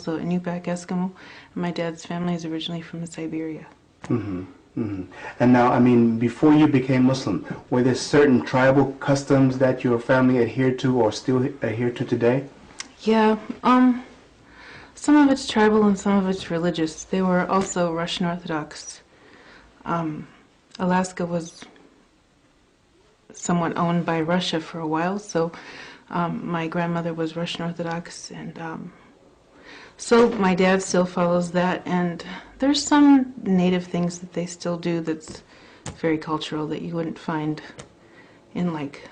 also a Newpack Eskimo. My dad's family is originally from Siberia. Mm-hmm. Mm-hmm. And now, I mean, before you became Muslim, were there certain tribal customs that your family adhered to or still adhere to today? Yeah, some of it's tribal and some of it's religious. They were also Russian Orthodox. Alaska was somewhat owned by Russia for a while, so my grandmother was Russian Orthodox, and so my dad still follows that, and there's some native things that they still do that's very cultural that you wouldn't find in like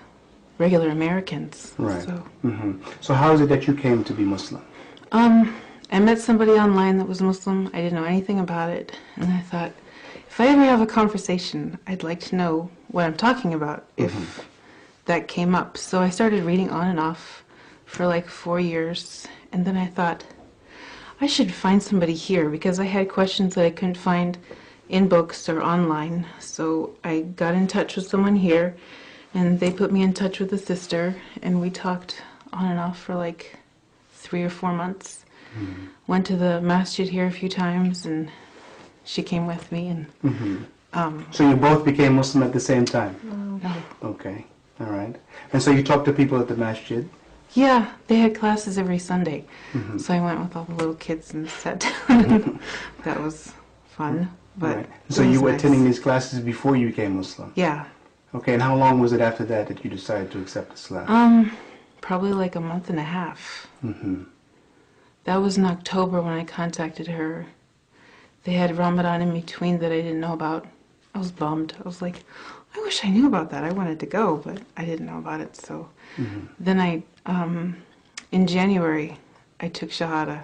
regular Americans. Right. So, So how is it that you came to be Muslim? I met somebody online that was Muslim. I didn't know anything about it, and I thought, if I ever have a conversation, I'd like to know what I'm talking about if that came up. So I started reading on and off for like 4 years, and then I thought, I should find somebody here because I had questions that I couldn't find in books or online. So I got in touch with someone here, and they put me in touch with a sister, and we talked on and off for like 3 or 4 months. Went to the masjid here a few times, and she came with me. And so you both became Muslim at the same time? No. Okay, all right. And so you talked to people at the masjid? Yeah, they had classes every Sunday, so I went with all the little kids and sat down. That was fun. But right. So it was you were nice. attending these classes before you became Muslim? Yeah. Okay, and how long was it after that that you decided to accept Islam? Probably like a month and a half. That was in October when I contacted her. They had Ramadan in between that I didn't know about. I was bummed. I was like, I wish I knew about that. I wanted to go, but I didn't know about it. So then in January, I took Shahada,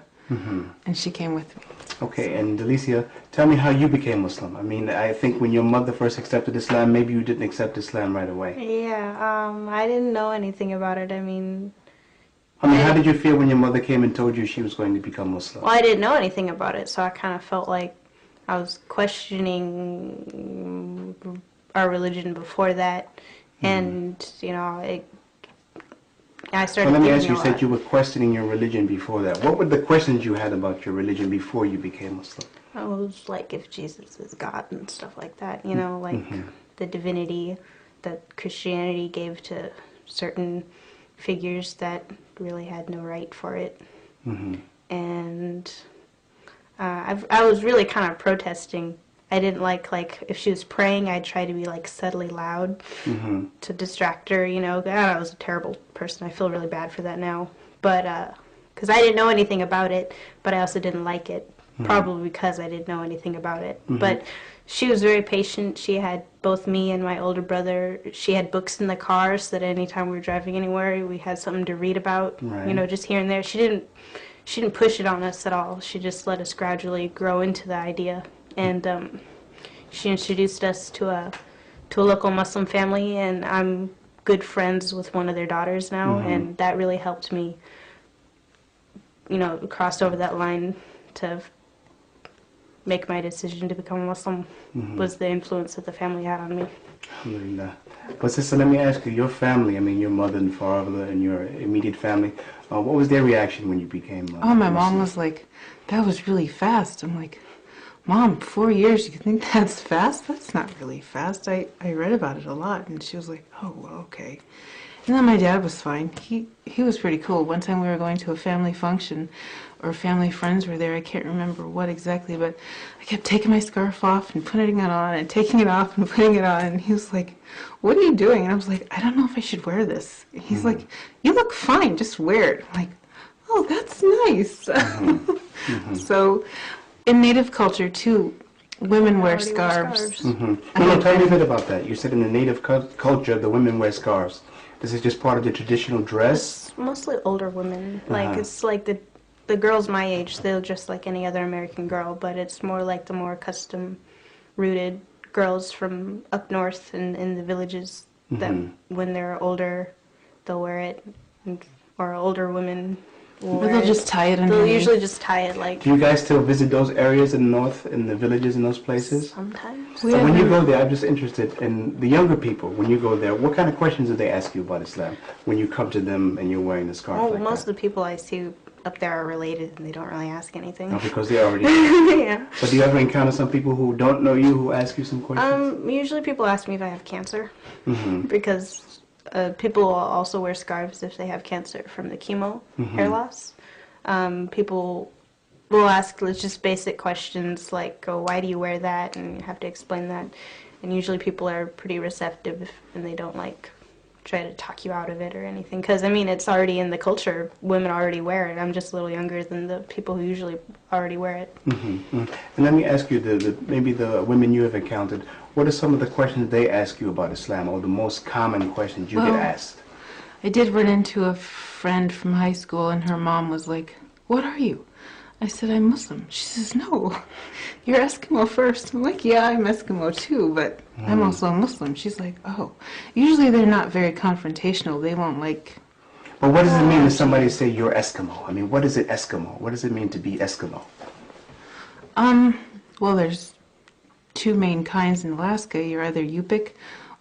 and she came with me. Okay, and Delicia, tell me how you became Muslim. I mean, I think when your mother first accepted Islam, maybe you didn't accept Islam right away. Yeah, I didn't know anything about it. I mean, how did you feel when your mother came and told you she was going to become Muslim? well, I didn't know anything about it, so I kind of felt like I was questioning our religion before that, and, you know, I started So let me thinking ask you, a you said lot. you were questioning your religion before that. What were the questions you had about your religion before you became Muslim? I was like, if Jesus is God and stuff like that, you know, like the divinity that Christianity gave to certain figures that really had no right for it. And I was really kind of protesting. I didn't like if she was praying, I'd try to be like subtly loud to distract her, you know. God, I was a terrible person. I feel really bad for that now. But because I didn't know anything about it, but I also didn't like it, probably because I didn't know anything about it. But she was very patient. She had both me and my older brother. She had books in the car so that anytime we were driving anywhere, we had something to read about, you know, just here and there. She didn't push it on us at all. She just let us gradually grow into the idea. And she introduced us to a local Muslim family, and I'm good friends with one of their daughters now, and that really helped me, you know, cross over that line to make my decision to become a Muslim. Was the influence that the family had on me. Alhamdulillah. But sister, let me ask you, your family, I mean your mother and father and your immediate family, what was their reaction when you became Oh, my Muslim? mom was like, that was really fast. I'm like, Mom, 4 years, you think that's fast? That's not really fast. I read about it a lot. And she was like, oh, well, okay. And then my dad was fine. He was pretty cool. One time we were going to a family function, or family friends were there. I can't remember what exactly, but I kept taking my scarf off and putting it on and taking it off and putting it on. And he was like, what are you doing? And I was like, I don't know if I should wear this. And he's like, you look fine, just wear it. I'm like, oh, that's nice. So in Native culture, too, women wear scarves. No, tell me a bit about that. You said in the Native culture, the women wear scarves. This is just part of the traditional dress? It's mostly older women. Like, it's like the girls my age, they'll dress like any other American girl, but it's more like the more custom-rooted girls from up north in the villages that when they're older, they'll wear it, or older women will Or wear they'll it. just tie it They'll underneath. usually just tie it like Do you guys still visit those areas in the north, in the villages in those places? sometimes. So when you go there, I'm just interested in the younger people. When you go there, what kind of questions do they ask you about Islam when you come to them and you're wearing the scarf Well, like most that? of the people I see up there are related and they don't really ask anything. No, because they already. Yeah. But do you ever encounter some people who don't know you who ask you some questions? Usually people ask me if I have cancer Mm-hmm. because people also wear scarves if they have cancer from the chemo hair loss. People will ask just basic questions like, oh, why do you wear that? And you have to explain that. And usually people are pretty receptive and they don't like try to talk you out of it or anything. Because, I mean, it's already in the culture. Women already wear it. I'm just a little younger than the people who usually already wear it. Mm-hmm. Mm-hmm. And let me ask you, maybe the women you have encountered, what are some of the questions they ask you about Islam, or the most common questions you get asked? I did run into a friend from high school, and her mom was like, "What are you?" I said, "I'm Muslim." She says, "No, you're Eskimo first." I'm like, "Yeah, I'm Eskimo too, but I'm also a Muslim." She's like, "Oh." Usually they're not very confrontational. They won't like... But what does it mean if somebody say you're Eskimo? I mean, what is it Eskimo? What does it mean to be Eskimo? Well, there's two main kinds in Alaska. You're either Yupik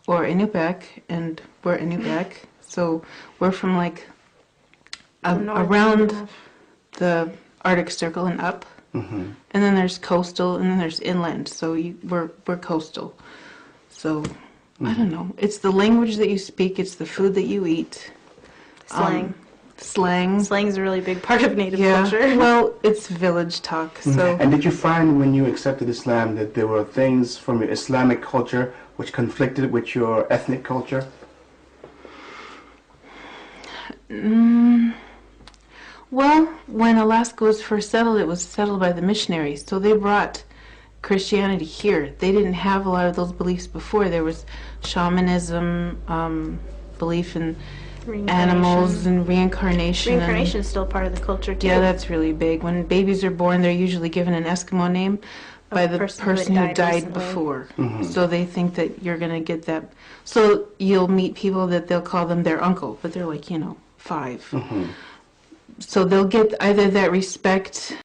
or Inupiaq, and we're Inupiaq. So we're from like around the Arctic Circle and up. Mm-hmm. And then there's coastal, and then there's inland. So we're coastal. So I don't know. It's the language that you speak. It's the food that you eat. Slang. Slang. Slang is a really big part of Native Yeah. culture. Well, it's village talk. So And did you find when you accepted Islam that there were things from your Islamic culture which conflicted with your ethnic culture? Well, when Alaska was first settled, it was settled by the missionaries. So they brought Christianity here. They didn't have a lot of those beliefs before. There was shamanism, belief in animals and reincarnation. Reincarnation is still part of the culture too. Yeah, that's really big. When babies are born, they're usually given an Eskimo name by the person who died recently. before. So they think that you're going to get that. So you'll meet people that they'll call them their uncle, but they're like, 5. So they'll get either that respect